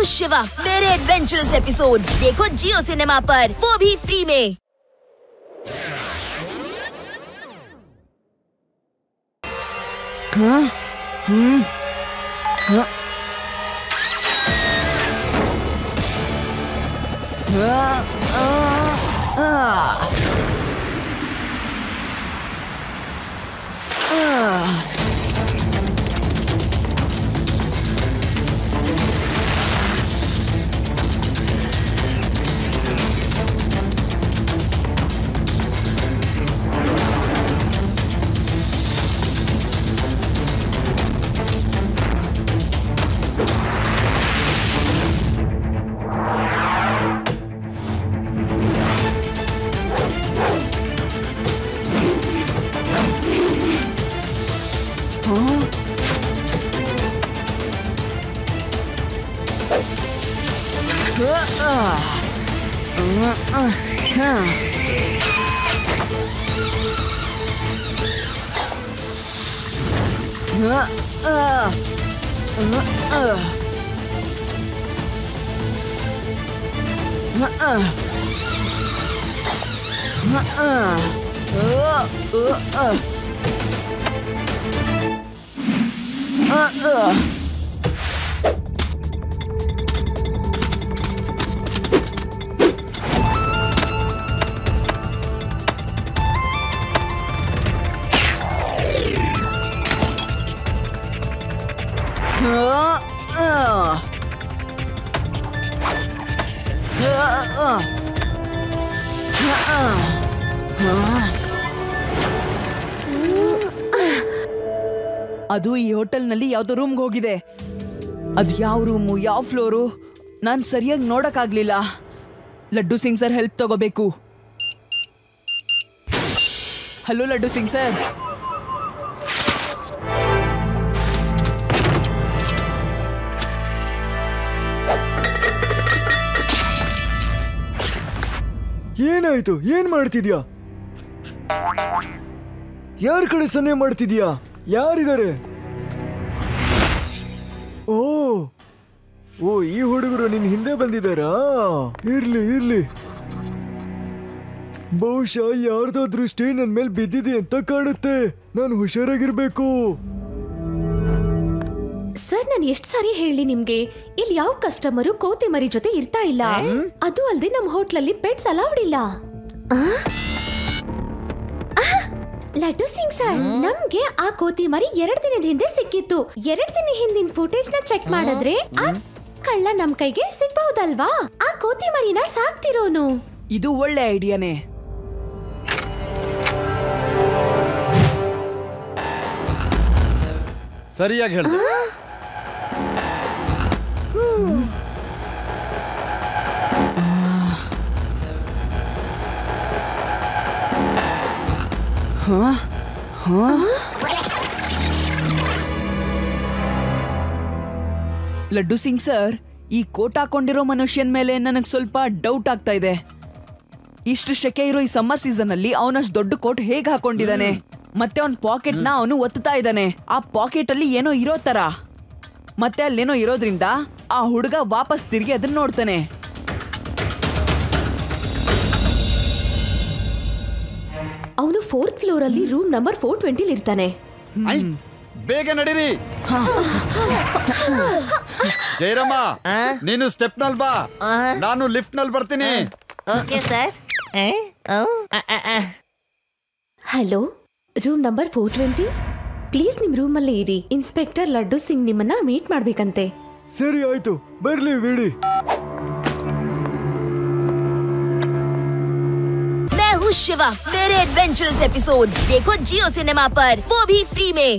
शिवा, मेरे adventurous episode देखो जियो cinema पर, वो भी फ्री में। हाँ? हाँ? ಅದು ಈ ಹೋಟೆಲ್ನಲ್ಲಿ ಯಾವ್ದೋ ರೂಮ್ಗೆ ಹೋಗಿದೆ. ಅದು ಯಾವ ರೂಮು ಯಾವ ಫ್ಲೋರು ನಾನು ಸರಿಯಾಗಿ ನೋಡಕ್ಕಾಗ್ಲಿಲ್ಲ. ಲಡ್ಡು ಸಿಂಗ್ ಸರ್ ಹೆಲ್ಪ್ ತಗೋಬೇಕು. Hello laddu Singh sir. ಏನಾಯ್ತು? ಏನ್ ಮಾಡ್ತಿದ್ಯಾ? ಯಾರ ಕಡೆ ಸನ್ನೆ ಮಾಡ್ತಿದ್ಯಾ? ಯಾರಿದ್ದಾರೆ? ಓ ಓ ಈ ಹುಡುಗರು ನಿನ್ ಹಿಂದೆ ಬಂದಿದ್ದಾರಾ? ಇರ್ಲಿ ಇರ್ಲಿ. ಬಹುಶಃ ಯಾರ್ದೋ ದೃಷ್ಟಿ ನನ್ ಮೇಲೆ ಬಿದ್ದಿದೆ ಅಂತ ಕಾಣುತ್ತೆ. ನಾನು ಹುಷಾರಾಗಿರ್ಬೇಕು. ಸರ್, ನಾನು ಎಷ್ಟು ಸಾರಿ ಹೇಳಿ ನಿಮ್ಗೆ, ಇಲ್ಲಿ ಯಾವ ಕಸ್ಟಮರು ಕೋತಿ ಮರಿ ಜೊತೆ ಇರ್ತಾ ಇಲ್ಲ. ಅದು ಅಲ್ಲದೆ ನಮ್ಮ ಹೋಟ್ಲಲ್ಲಿ ಪೆಟ್ಸ್ ಅಲೌಡ್ ಇಲ್ಲ. ಲಡ್ಡು ಸಿಂಗ್ ಸರ್, ನಮ್ಗೆ ಆ ಕೋತಿ ಮರಿ 2 ದಿನದ ಹಿಂದೆ ಸಿಕ್ಕಿತ್ತು. 2 ದಿನ ಹಿಂದಿನ ಫುಟೇಜ್ ನ ಚೆಕ್ ಮಾಡಿದ್ರೆ ಆ ಕಳ್ಳ ನಮ್ ಕೈಗೆ ಸಿಗ್ಬಹುದಲ್ವಾ? ಆ ಕೋತಿ ಮರಿನ ಸಾಕ್ತಿರೋನು. ಇದು ಒಳ್ಳೆ ಐಡಿಯಾನೇ. ಸರಿಯಾಗಿ ಹೇಳ್ದೆ. ಲಡ್ಡು ಸಿಂಗ್ ಸರ್, ಈ ಕೋಟ್ ಹಾಕೊಂಡಿರೋ ಮನುಷ್ಯನ ಮೇಲೆ ನನಗೆ ಸ್ವಲ್ಪ ಡೌಟ್ ಆಗ್ತಾ ಇದೆ. ಇಷ್ಟು ಶೆಕೆ ಇರೋ ಈ ಸಮ್ಮರ್ ಸೀಸನ್ ಅಲ್ಲಿ ಅವನಷ್ಟು ದೊಡ್ಡ ಕೋಟ್ ಹೇಗೆ ಹಾಕೊಂಡಿದ್ದಾನೆ? ಮತ್ತೆ ಅವನ ಪಾಕೆಟ್ ನ ಅವನು ಒತ್ತಾ ಇದ್ದಾನೆ. ಆ ಪಾಕೆಟ್ ಅಲ್ಲಿ ಏನೋ ಇರೋ ತರ. ಮತ್ತೆ ಅಲ್ಲೇನೋ ಇರೋದ್ರಿಂದ ಆ ಹುಡುಗ ವಾಪಸ್ ತಿರುಗಿ ಅದನ್ನ ನೋಡ್ತಾನೆ. ಅವನು 4th ಫ್ಲೋರ್ ಅಲ್ಲಿ ರೂಮ್ ನಂಬರ್ 420 ಇರ್ತಾನೆ. ಬೇಗ ನಡೀರಿ. ಜಯರಾಮ, ನೀನು ಸ್ಟೆಪ್ ನಲ್ಲಿ ಬಾ, ನಾನು ಲಿಫ್ಟ್ ನಲ್ಲಿ ಬರ್ತೀನಿ. Okay sir. Hello, room number 420, please ನಿಮ್ ರೂಮ್ ಅಲ್ಲೇ ಇರಿ. ಇನ್ಸ್ಪೆಕ್ಟರ್ ಲಡ್ಡು ಸಿಂಗ್ ನಿಮ್ಮನ್ನ ಮೀಟ್ ಮಾಡ್ಬೇಕಂತೆ. ಸರಿ ಆಯ್ತು, ಬರ್ಲಿ ಬಿಡಿ. मैं हूँ शिवा, मेरे एडवेंचरस एपिसोड देखो जियो सिनेमा पर, वो भी फ्री में।